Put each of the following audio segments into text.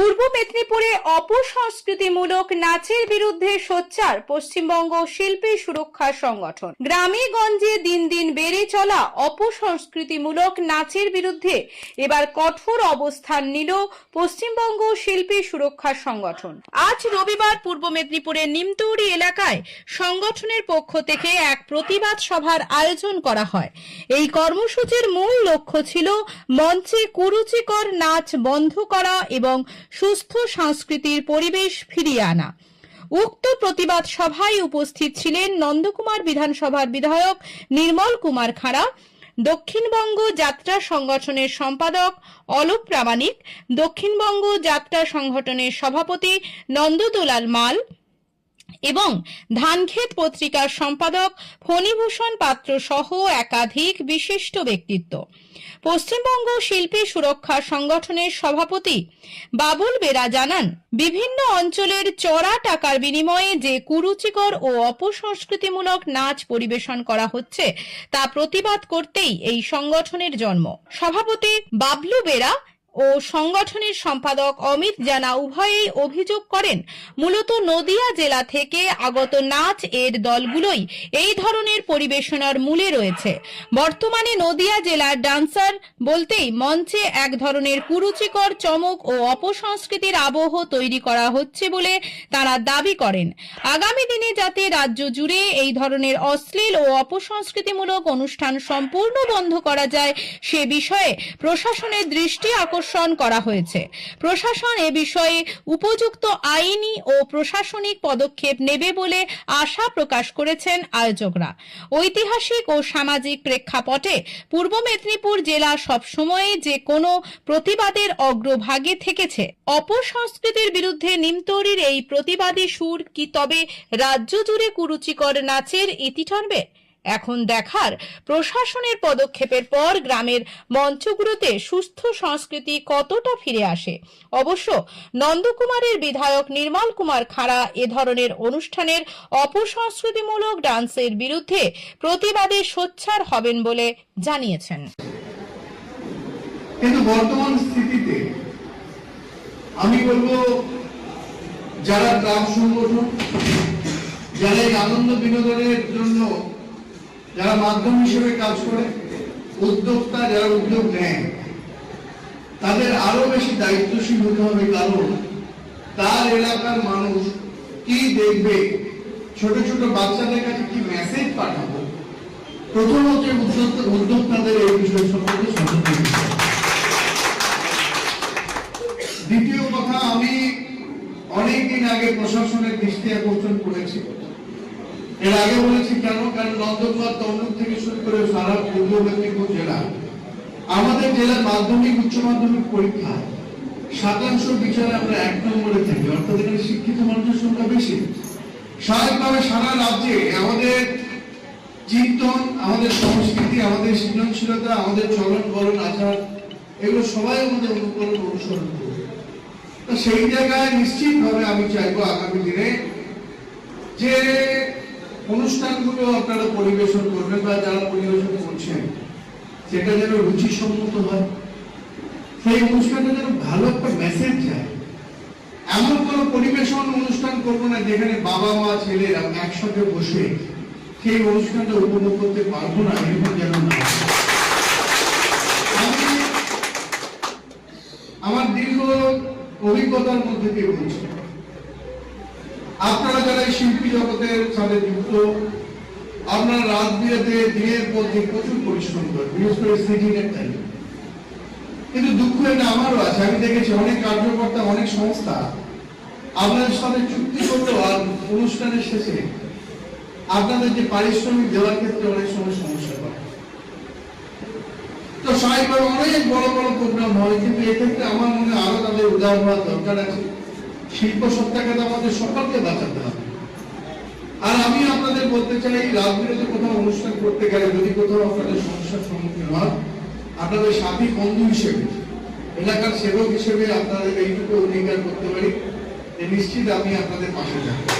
পূর্ব মেদিনীপুরে অপসংস্কৃতিমূলক নাচের বিরুদ্ধে সোচ্চার পশ্চিমবঙ্গ শিল্পী সুরক্ষা সংগঠন। গ্রামে গঞ্জে দিন দিন বেড়ে চলা অপসংস্কৃতিমূলক নাচের বিরুদ্ধে এবার কঠোর অবস্থান নিল পশ্চিমবঙ্গ শিল্পী সুরক্ষা সংগঠন। আজ রবিবার পূর্ব মেদিনীপুরের নিমতৌড়ি এলাকায় সংগঠনের পক্ষ থেকে এক প্রতিবাদ সভার আয়োজন করা হয়। এই কর্মসূচির মূল লক্ষ্য ছিল মঞ্চে কুরুচিকর নাচ বন্ধ করা এবং সুস্থ সংস্কৃতির পরিবেশ ফিরিয়ে আনা। উক্ত প্রতিবাদ সভায় উপস্থিত ছিলেন নন্দকুমার বিধানসভার বিধায়ক নির্মল কুমার খাড়া, দক্ষিণবঙ্গ যাত্রা সংগঠনের সম্পাদক অলোক প্রামাণিক, দক্ষিণবঙ্গ যাত্রা সংগঠনের সভাপতি নন্দদুলাল মাল এবং ধানক্ষেত পত্রিকার সম্পাদক ফণীভূষণ পাত্র সহ একাধিক বিশিষ্ট ব্যক্তিত্ব। পশ্চিমবঙ্গ শিল্পী সুরক্ষা সংগঠনের সভাপতি বাবুল বেরা জানান, বিভিন্ন অঞ্চলের চড়া টাকার বিনিময়ে যে কুরুচিকর ও অপসংস্কৃতিমূলক নাচ পরিবেশন করা হচ্ছে তা প্রতিবাদ করতেই এই সংগঠনের জন্ম। সভাপতি বাবলু বেরা ও সংগঠনের সম্পাদক অমিত জানা উভয়েই অভিযোগ করেন, মূলত নদিয়া জেলা থেকে আগত নাচ এর দলগুলোই এই ধরনের পরিবেশনার মূলে রয়েছে। বর্তমানে নদিয়া জেলার ডান্সার বলতেই মঞ্চে এক ধরনের কুরুচিকর চমক ও অপসংস্কৃতির আবহ তৈরি করা হচ্ছে বলে তারা দাবি করেন। আগামী দিনে যাতে রাজ্য জুড়ে এই ধরনের অশ্লীল ও অপসংস্কৃতিমূলক অনুষ্ঠান সম্পূর্ণ বন্ধ করা যায় সে বিষয়ে প্রশাসনের দৃষ্টি আকর্ষণ করা হয়েছে। প্রশাসন এ বিষয়ে উপযুক্ত আইনি ও প্রশাসনিক পদক্ষেপ নেবে বলে আশা প্রকাশ করেছেন আয়োজকরা। ঐতিহাসিক ও সামাজিক প্রেক্ষাপটে পূর্ব মেদিনীপুর জেলা সবসময় যে কোনো প্রতিবাদের অগ্রভাগে থেকেছে। অপসংস্কৃতির বিরুদ্ধে নিমতৌড়ির এই প্রতিবাদী সুর কি তবে রাজ্য জুড়ে কুরুচিকর নাচের ইতি টানবে? এখন দেখার প্রশাসনের পদক্ষেপের পর গ্রামের মঞ্চগুলোতে সুস্থ সংস্কৃতি কতটা ফিরে আসে। অবশ্য নন্দকুমারের বিধায়ক নির্মল কুমার খাড়া এ ধরনের অনুষ্ঠানের অপসংস্কৃতিমূলক ডান্সের বিরুদ্ধে প্রতিবাদে সোচ্চার হবেন বলে জানিয়েছেন। কিন্তু বর্তমান স্থিতিতে আমি বলবো, যারা ক্লাব সংগঠন, যারা এই আনন্দ বিনোদনের জন্য যারা মাধ্যম হিসেবে কাজ করে, উদ্যোক্তা যারা উদ্যোগ নেয়, তাদের আরো বেশি দায়িত্বশীল হতে হবে। কারণ তার এলাকার মানুষ কি দেখবে, ছোট ছোট বাচ্চাদের কাছে কি মেসেজ পাঠাবো, প্রথমত উদ্যোক্তাদের এই বিষয় সম্পর্কে সচেতন। দ্বিতীয় কথা, আমি অনেকদিন আগে প্রশাসনের দৃষ্টি আকর্ষণ করেছি। এর আগে বলেছি কেন, কারণ নন্দকুমার তমলুক থেকে শুরু করে সারা পূর্ব মেদিনীপুর জেলা, আমাদের জেলার মাধ্যমিক উচ্চ মাধ্যমিক পরীক্ষা শতাংশ বিচারে আমরা 1 নম্বরে থাকি, অর্থাৎ এখানে শিক্ষিত মানুষের সংখ্যা বেশি। স্বাভাবিকভাবে সারা রাজ্যে আমাদের চিন্তন, আমাদের সংস্কৃতি, আমাদের সৃজনশীলতা, আমাদের চলন বলন আচার, এগুলো সবাই আমাদের অনুসরণ করবে। তো সেই জায়গায় নিশ্চিতভাবে আমি চাইবো আগামী দিনে যে অনুষ্ঠানগুলো আপনারা পরিবেশন করবেন বা যারা পরিবেশন করছেন সেটা যেন রুচিসম্মত হয়, সেই অনুষ্ঠানটা যেন ভালো একটা মেসেজ যায়। এমন কোন পরিবেশন অনুষ্ঠান করবো না যেখানে বাবা মা ছেলেরা একসাথে বসে সেই অনুষ্ঠানটা উপভোগ করতে পারবো না, এরকম যেন না। আমি আমার দীর্ঘ অভিজ্ঞতার মধ্যে দিয়ে বলছি, আপনারা যারা শিল্পী জগতের সাথে যুক্ত, আপনারা রাত বিরাতে দিনের পর দিন প্রচুর পরিশ্রম করেন, বিশেষ করে সিটিংয়ের টাইমে। কিন্তু দুঃখ এটা আমারও আছে, আমি দেখেছি অনেক কার্যকর্তা, অনেক সংস্থা আপনাদের সাথে চুক্তি করলেও আর অনুষ্ঠানের শেষে আপনাদের যে পারিশ্রমিক দেওয়ার ক্ষেত্রে অনেক সময় সমস্যা হয়। তো স্বাভাবিকভাবে অনেক বড় বড় প্রোগ্রাম হয়, কিন্তু এক্ষেত্রে আমার মনে হয় আরো তাদের উদার হওয়ার দরকার আছে। শিল্প সত্তাকে তো আমাদের সকলকে বাঁচাতে হবে। আর আমি আপনাদের বলতে চাই, রাজনীতিতে কোথাও অনুষ্ঠান করতে গেলে যদি কোথাও আপনাদের সমস্যার সম্মুখীন হন, আপনাদের সাথী বন্ধু হিসেবে, এলাকার সেবক হিসেবে আপনাদের এইটুকু অঙ্গীকার করতে পারি যে নিশ্চিত আমি আপনাদের পাশে থাকবো।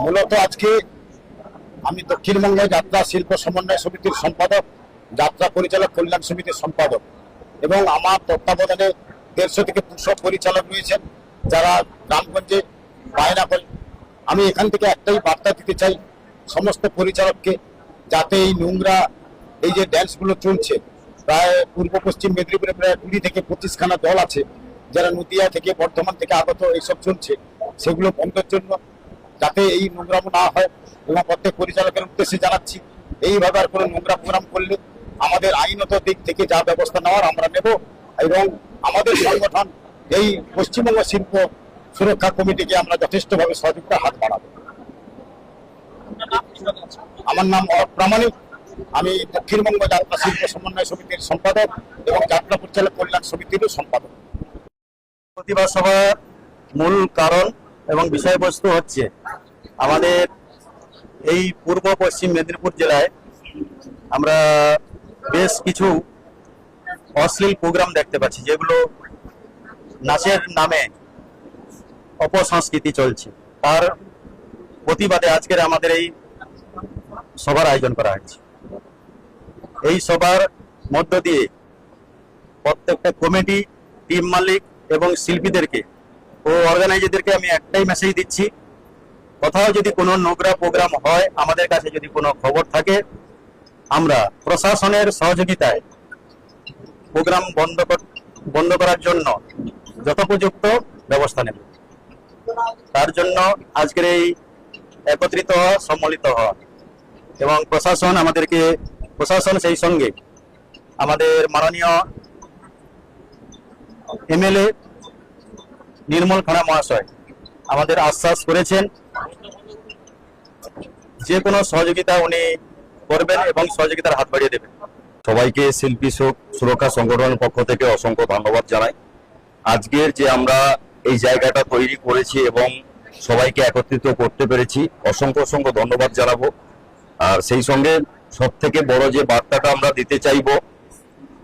মূলত আজকে আমি দক্ষিণবঙ্গ যাত্রা শিল্প সমন্বয় সমিতির সম্পাদক, যাত্রা পরিচালক কল্যাণ সমিতির সম্পাদক। এবং আমার তত্ত্বাবধানে 150 থেকে 200 পরিচালক রয়েছেন যারা গ্রামগঞ্জে বায়না করে। আমি এখান থেকে একটাই বার্তা দিতে চাই সমস্ত পরিচালককে, যাতে এই নোংরা এই যে ড্যান্সগুলো চলছে, প্রায় পূর্ব পশ্চিম মেদিনীপুরে প্রায় 20 থেকে 25খানা দল আছে যারা নদিয়া থেকে বর্ধমান থেকে আগত এইসব চলছে, সেগুলো বন্ধের জন্য যাতে এই নোংরামো না হয়। এবং প্রত্যেক পরিচালকের উদ্দেশ্যে জানাচ্ছি, এইভাবে আর কোনো নোংরা প্রোগ্রাম করলে আমাদের আইনত দিক থেকে যা ব্যবস্থা নেওয়ার আমরা নেব। এবং আমাদের সংগঠন এই পশ্চিমবঙ্গ শিল্প সুরক্ষা কমিটিকে আমরা যথেষ্টভাবে সহযোগিতার হাত বাড়াবো। আমার নাম অরূপ প্রামাণিক, আমি দক্ষিণবঙ্গ যাত্রা শিল্প সমন্বয় সমিতির সম্পাদক এবং যাত্রা পরিচালক কল্যাণ সমিতিরও সম্পাদক। প্রতিবাদ সভার মূল কারণ এবং বিষয়বস্তু হচ্ছে আমাদের এই পূর্ব পশ্চিম মেদিনীপুর জেলায় আমরা বেশ কিছু অশ্লীল প্রোগ্রাম দেখতে পাচ্ছি, যেগুলো নাচের নামে অপসংস্কৃতি চলছে। তার প্রতিবাদে আজকের আমাদের এই সভার আয়োজন করা হয়েছে। এই সভার মধ্য দিয়ে প্রত্যেকটা কমিটি, টিম মালিক এবং শিল্পীদেরকে ও অর্গানাইজারদেরকে আমি একটাই মেসেজ দিচ্ছি, কোথাও যদি কোনো নোংরা প্রোগ্রাম হয়, আমাদের কাছে যদি কোনো খবর থাকে, আমরা প্রশাসনের সহযোগিতায় প্রোগ্রাম বন্ধ করার জন্য যথোপযুক্ত ব্যবস্থা নেব। তার জন্য আজকের এই একত্রিত হওয়া, সম্মিলিত হওয়া এবং প্রশাসন সেই সঙ্গে আমাদের মাননীয় এমএলএ নির্মল খাড়া মহাশয় আমাদের আশ্বাস করেছেন যে কোনো সহযোগিতা উনি করবেন এবং সহযোগিতার হাত বাড়িয়ে দেবেন। সবাইকে শিল্পী সুরক্ষা সংগঠনের পক্ষ থেকে অসংখ্য ধন্যবাদ জানাই। আজকের যে আমরা এই জায়গাটা তৈরি করেছি এবং সবাইকে একত্রিত করতে পেরেছি, অসংখ্য ধন্যবাদ জানাবো। আর সেই সঙ্গে সব থেকে বড় যে বার্তাটা আমরা দিতে চাইবো,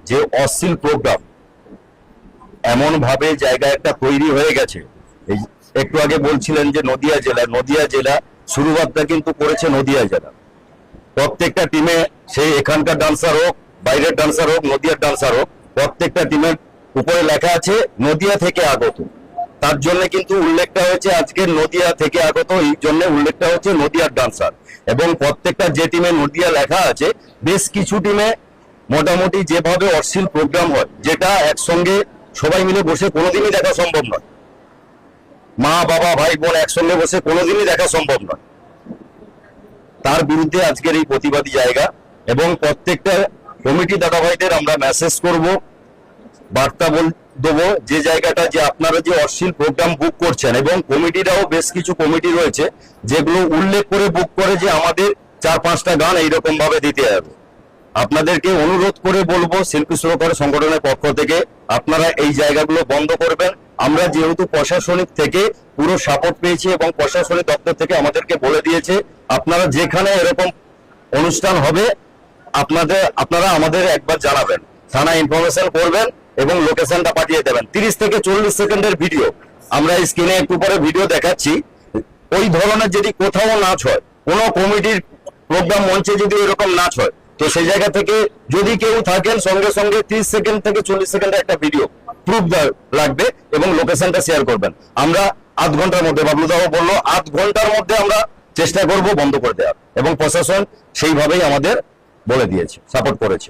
যে অশ্লীল প্রোগ্রাম এমন ভাবে জায়গা একটা তৈরি হয়ে গেছে। এই একটু আগে বলছিলেন যে নদিয়া জেলা শুরুয়াতটা কিন্তু করেছে নদিয়া জেলা। প্রত্যেকটা টিমে, সেই এখানকার ডান্সার হোক, বাইরের ডান্সার হোক, নদিয়ার ডান্সার হোক, প্রত্যেকটা টিমের উপরে লেখা আছে নদিয়া থেকে আগত। তার জন্য কিন্তু উল্লেখটা হয়েছে আজকের নদিয়া থেকে আগত, এই জন্য উল্লেখটা হচ্ছে নদিয়ার ডান্সার। এবং প্রত্যেকটা যে টিমে নদিয়া লেখা আছে, বেশ কিছু টিমে মোটামুটি যেভাবে অশ্লীল প্রোগ্রাম হয়, যেটা একসঙ্গে সবাই মিলে বসে কোনোদিনই দেখা সম্ভব নয়, মা বাবা ভাই বোন একসঙ্গে বসে কোনোদিনই দেখা সম্ভব নয়, তার বিরুদ্ধে আজকের এই প্রতিবাদী জায়গা। এবং প্রত্যেকটা কমিটি দাদা ভাইদের আমরা মেসেজ করব, বার্তা দেবো, যে জায়গাটা যে আপনারা যে অশ্লীল প্রোগ্রাম বুক করছেন, এবং কমিটিরাও বেশ কিছু কমিটি রয়েছে যেগুলো উল্লেখ করে বুক করে যে আমাদের 4-5টা গান এইরকম ভাবে দিতে হবে। আপনাদেরকে অনুরোধ করে বলবো, শিল্পী সুরক্ষা সংগঠনের পক্ষ থেকে আপনারা এই জায়গাগুলো বন্ধ করবেন। আমরা যেহেতু প্রশাসনিক থেকে পুরো সাপোর্ট পেয়েছি এবং প্রশাসনিক দপ্তর থেকে আমাদেরকে বলে দিয়েছে, আপনারা যেখানে এরকম অনুষ্ঠান হবে আপনারা আমাদের একবার জানাবেন, থানায় ইনফরমেশন করবেন এবং লোকেশনটা পাঠিয়ে দেবেন। 30 থেকে 40 সেকেন্ডের ভিডিও, আমরা স্ক্রিনে একটু পরে ভিডিও দেখাচ্ছি। ওই ধরনের যদি কোথাও নাচ হয়, কোনো কমিটির প্রোগ্রাম মঞ্চে যদি এরকম নাচ হয়, তো সেই জায়গা থেকে যদি কেউ থাকেন, সঙ্গে সঙ্গে 30 সেকেন্ড থেকে 40 সেকেন্ডের একটা ভিডিও প্রুফ লাগবে এবং লোকেশনটা শেয়ার করবেন। আমরা আধ ঘন্টার মধ্যে, বাবলুদাও বললো, আধ ঘন্টার মধ্যে আমরা চেষ্টা করব বন্ধ করে দেওয়ার, এবং প্রশাসন সেইভাবেই আমাদের বলে দিয়েছে, সাপোর্ট করেছে।